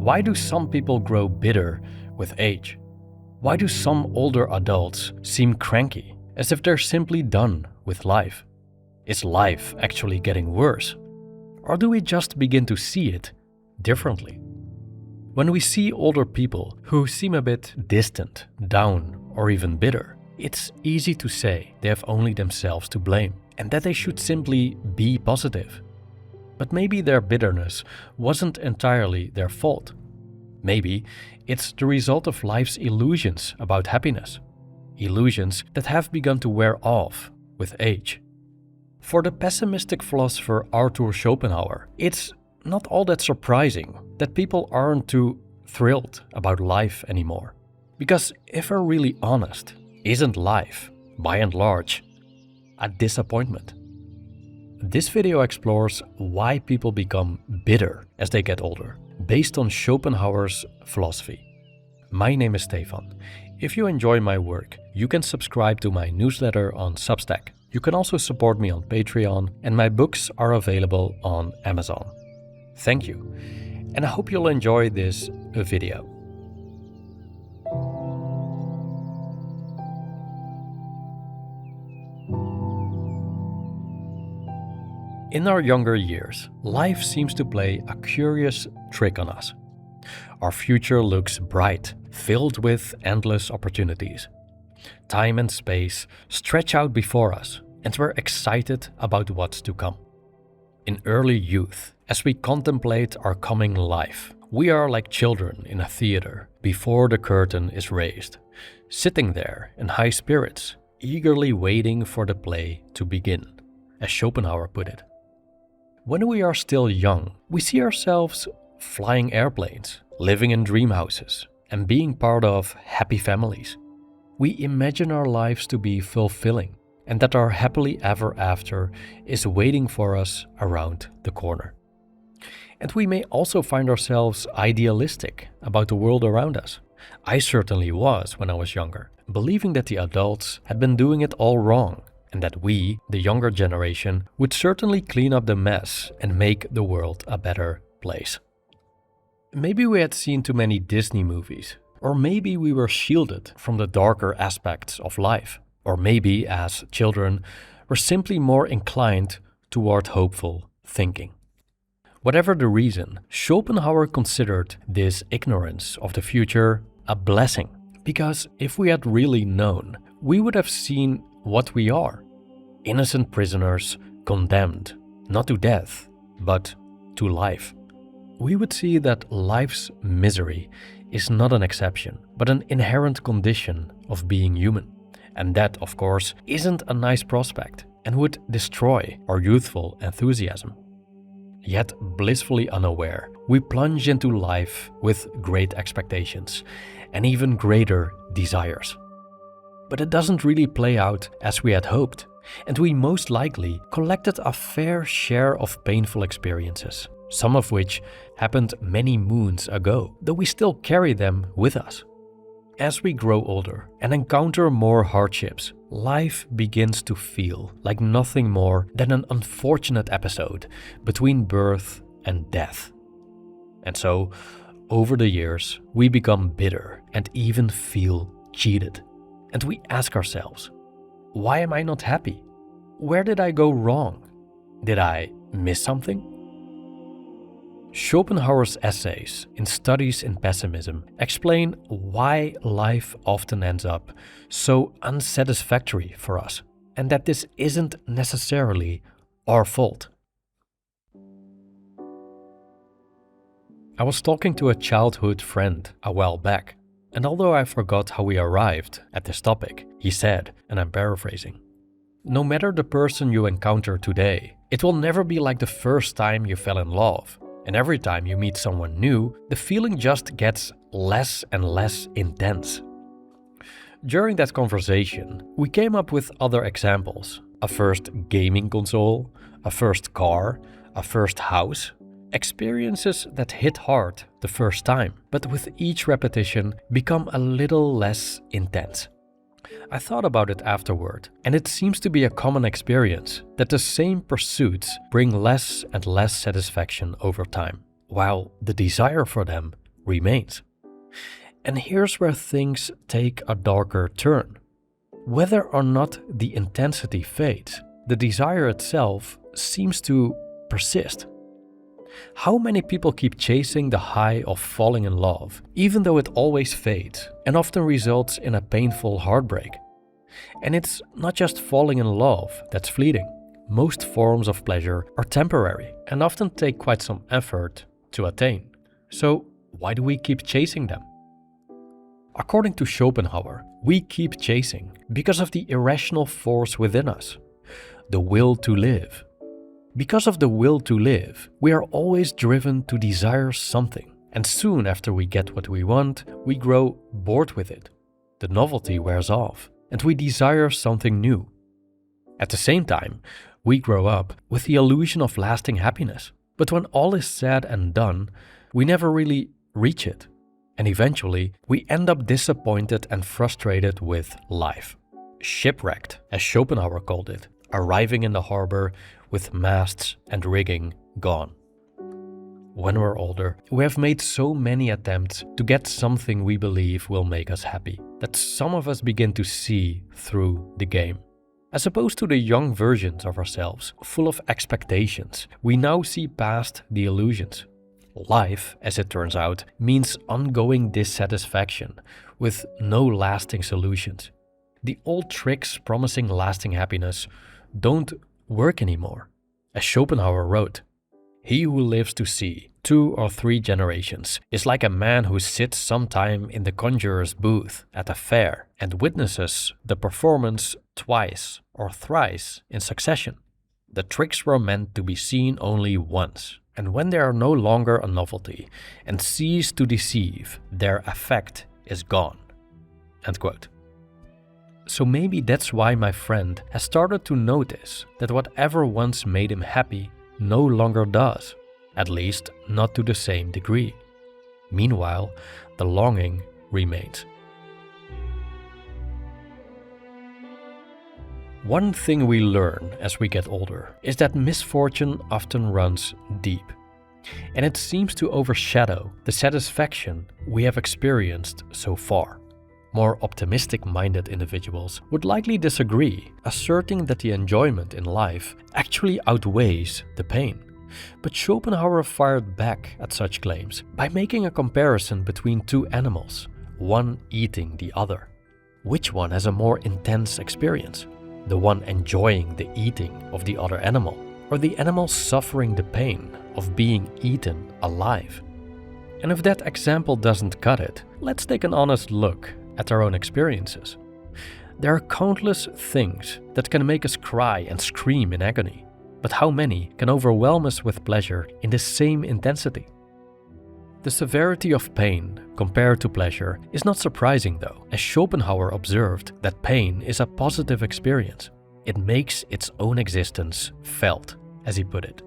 Why do some people grow bitter with age? Why do some older adults seem cranky, as if they're simply done with life? Is life actually getting worse? Or do we just begin to see it differently? When we see older people who seem a bit distant, down, or even bitter, it's easy to say they have only themselves to blame and that they should simply be positive. But maybe their bitterness wasn't entirely their fault. Maybe it's the result of life's illusions about happiness, illusions that have begun to wear off with age. For the pessimistic philosopher Arthur Schopenhauer, it's not all that surprising that people aren't too thrilled about life anymore. Because if we're really honest, isn't life, by and large, a disappointment? This video explores why people become bitter as they get older, based on Schopenhauer's philosophy. My name is Stefan. If you enjoy my work, you can subscribe to my newsletter on Substack. You can also support me on Patreon, and my books are available on Amazon. Thank you, and I hope you'll enjoy this video. In our younger years, life seems to play a curious trick on us. Our future looks bright, filled with endless opportunities. Time and space stretch out before us, and we're excited about what's to come. In early youth, as we contemplate our coming life, we are like children in a theater before the curtain is raised, sitting there in high spirits, eagerly waiting for the play to begin, as Schopenhauer put it. When we are still young, we see ourselves flying airplanes, living in dream houses, and being part of happy families. We imagine our lives to be fulfilling, and that our happily ever after is waiting for us around the corner. And we may also find ourselves idealistic about the world around us. I certainly was when I was younger, believing that the adults had been doing it all wrong, and that we, the younger generation, would certainly clean up the mess and make the world a better place. Maybe we had seen too many Disney movies, or maybe we were shielded from the darker aspects of life, or maybe, as children, we're simply more inclined toward hopeful thinking. Whatever the reason, Schopenhauer considered this ignorance of the future a blessing, because if we had really known, we would have seen what we are: innocent prisoners condemned, not to death, but to life. We would see that life's misery is not an exception, but an inherent condition of being human. And that, of course, isn't a nice prospect and would destroy our youthful enthusiasm. Yet, blissfully unaware, we plunge into life with great expectations and even greater desires. But it doesn't really play out as we had hoped, and we most likely collected a fair share of painful experiences, some of which happened many moons ago, though we still carry them with us. As we grow older and encounter more hardships, life begins to feel like nothing more than an unfortunate episode between birth and death. And so, over the years, we become bitter and even feel cheated. And we ask ourselves, why am I not happy? Where did I go wrong? Did I miss something? Schopenhauer's essays in Studies in Pessimism explain why life often ends up so unsatisfactory for us, and that this isn't necessarily our fault. I was talking to a childhood friend a while back, and although I forgot how we arrived at this topic, he said, and I'm paraphrasing, "No matter the person you encounter today, it will never be like the first time you fell in love. And every time you meet someone new, the feeling just gets less and less intense." During that conversation, we came up with other examples: a first gaming console, a first car, a first house. Experiences that hit hard the first time, but with each repetition become a little less intense. I thought about it afterward, and it seems to be a common experience that the same pursuits bring less and less satisfaction over time, while the desire for them remains. And here's where things take a darker turn. Whether or not the intensity fades, the desire itself seems to persist. How many people keep chasing the high of falling in love, even though it always fades and often results in a painful heartbreak? And it's not just falling in love that's fleeting. Most forms of pleasure are temporary and often take quite some effort to attain. So why do we keep chasing them? According to Schopenhauer, we keep chasing because of the irrational force within us, the will to live. Because of the will to live, we are always driven to desire something, and soon after we get what we want, we grow bored with it. The novelty wears off, and we desire something new. At the same time, we grow up with the illusion of lasting happiness, but when all is said and done, we never really reach it. And eventually, we end up disappointed and frustrated with life. Shipwrecked, as Schopenhauer called it, arriving in the harbor with masts and rigging gone. When we're older, we have made so many attempts to get something we believe will make us happy, that some of us begin to see through the game. As opposed to the young versions of ourselves, full of expectations, we now see past the illusions. Life, as it turns out, means ongoing dissatisfaction with no lasting solutions. The old tricks promising lasting happiness don't work anymore. As Schopenhauer wrote, "He who lives to see 2 or 3 generations is like a man who sits sometime in the conjurer's booth at a fair and witnesses the performance twice or thrice in succession. The tricks were meant to be seen only once. And when they are no longer a novelty and cease to deceive, their effect is gone." End quote. So maybe that's why my friend has started to notice that whatever once made him happy no longer does, at least not to the same degree. Meanwhile, the longing remains. One thing we learn as we get older is that misfortune often runs deep, and it seems to overshadow the satisfaction we have experienced so far. More optimistic-minded individuals would likely disagree, asserting that the enjoyment in life actually outweighs the pain. But Schopenhauer fired back at such claims by making a comparison between 2 animals, one eating the other. Which one has a more intense experience? The one enjoying the eating of the other animal, or the animal suffering the pain of being eaten alive? And if that example doesn't cut it, let's take an honest look at our own experiences. There are countless things that can make us cry and scream in agony, but how many can overwhelm us with pleasure in the same intensity? The severity of pain compared to pleasure is not surprising though, as Schopenhauer observed that pain is a positive experience. It makes its own existence felt, as he put it.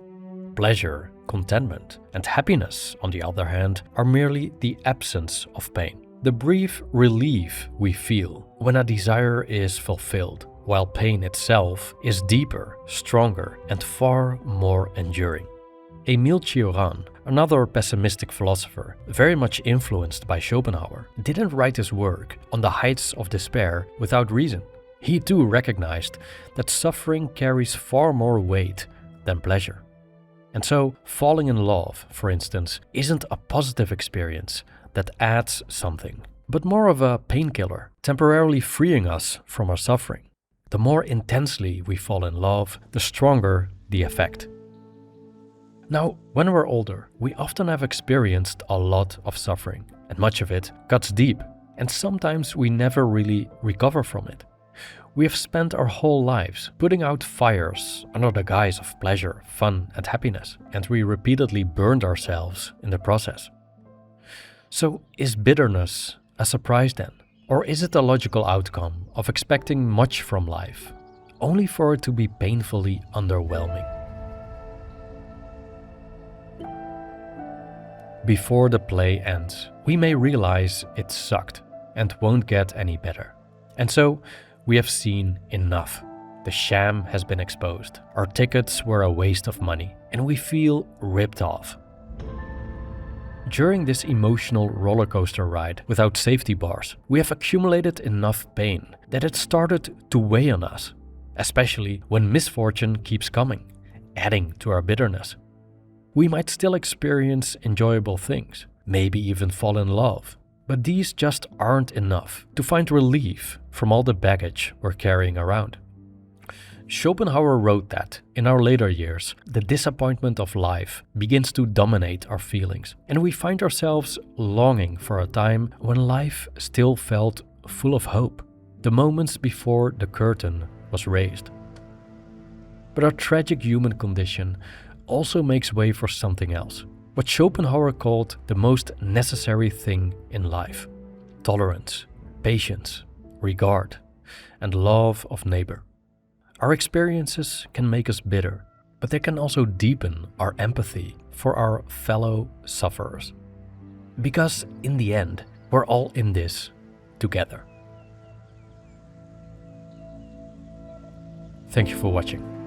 Pleasure, contentment, and happiness, on the other hand, are merely the absence of pain. The brief relief we feel when a desire is fulfilled, while pain itself is deeper, stronger, and far more enduring. Émile Cioran, another pessimistic philosopher, very much influenced by Schopenhauer, didn't write his work on the heights of despair without reason. He too recognized that suffering carries far more weight than pleasure. And so, falling in love, for instance, isn't a positive experience that adds something, but more of a painkiller, temporarily freeing us from our suffering. The more intensely we fall in love, the stronger the effect. Now, when we're older, we often have experienced a lot of suffering, and much of it cuts deep, and sometimes we never really recover from it. We have spent our whole lives putting out fires under the guise of pleasure, fun, and happiness, and we repeatedly burned ourselves in the process. So, is bitterness a surprise then? Or is it a logical outcome of expecting much from life, only for it to be painfully underwhelming? Before the play ends, we may realize it sucked and won't get any better. And so, we have seen enough. The sham has been exposed, our tickets were a waste of money, and we feel ripped off. During this emotional roller coaster ride without safety bars, we have accumulated enough pain that it started to weigh on us, especially when misfortune keeps coming, adding to our bitterness. We might still experience enjoyable things, maybe even fall in love, but these just aren't enough to find relief from all the baggage we're carrying around. Schopenhauer wrote that, in our later years, the disappointment of life begins to dominate our feelings, and we find ourselves longing for a time when life still felt full of hope, the moments before the curtain was raised. But our tragic human condition also makes way for something else, what Schopenhauer called the most necessary thing in life: tolerance, patience, regard, and love of neighbor. Our experiences can make us bitter, but they can also deepen our empathy for our fellow sufferers. Because in the end, we're all in this together. Thank you for watching.